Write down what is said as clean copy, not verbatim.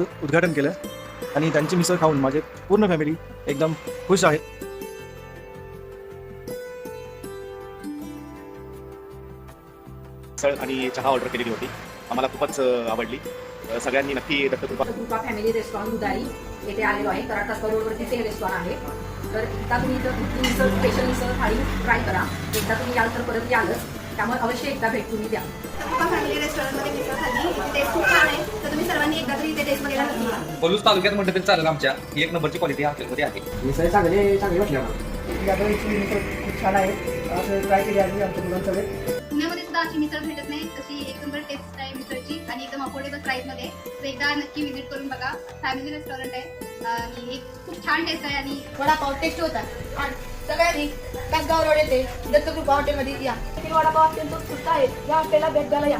उद्घाटन केलं आणि त्यांची मिसळ खाऊन माझे पूर्ण फॅमिली एकदम खुश आहे. मिसळ आणि चहा ऑर्डर केलेली होती. आम्हाला खूपच आवडली. सगळ्यांनी नक्की दत्तकृपा फॅमिली रेस्टॉरंट दुधारी येथे आलेलो आहे. कराड तासगाव रोडवरती ते रेस्टॉरंट आहे. तर एकदा तुम्ही इथं मिसळ स्पेशल मिसळ थाळी ट्राय करा. एकदा तुम्ही याल तर परत यालच, त्यामुळे अवश्य एकदा भेट तुम्ही द्या. फॅमिली रेस्टॉरंटमध्ये मिसळ खाल्ली, टेस्ट खूप छान आहे. तर तुम्ही सर्वांनी एकदा तरी इथे टेस्ट बघायला नक्की या. पलूस तालुक्यात म्हटलं तरी चालेल. आमच्या एक नंबरची क्वालिटी हॉटेलमध्ये आहे. मिसळ चांगली वाटली आम्हाला. यादवची मिसळ खूप छान आहे. असं ट्राय केली आम्ही आमच्या मुलांसोबत. पुण्यामध्ये सुद्धा अशी मिसळ भेटत नाही, तशी एक नंबर टेस्ट आहे मिसळची आणि एकदम अफोर्डेबल प्राइसमध्ये. तर एकदा नक्की व्हिजिट करून बघा. फॅमिली रेस्टॉरंट आहे आणि एक खूप छान टेस्ट आहे आणि वडापाव टेस्ट होता. आणि सगळ्यांनी तासगाव रोड येते दत्तकृपा हॉटेलमध्ये या. वडापाव अत्यंत सुद्धा आहे. या हॉटेलला भेट द्यायला या.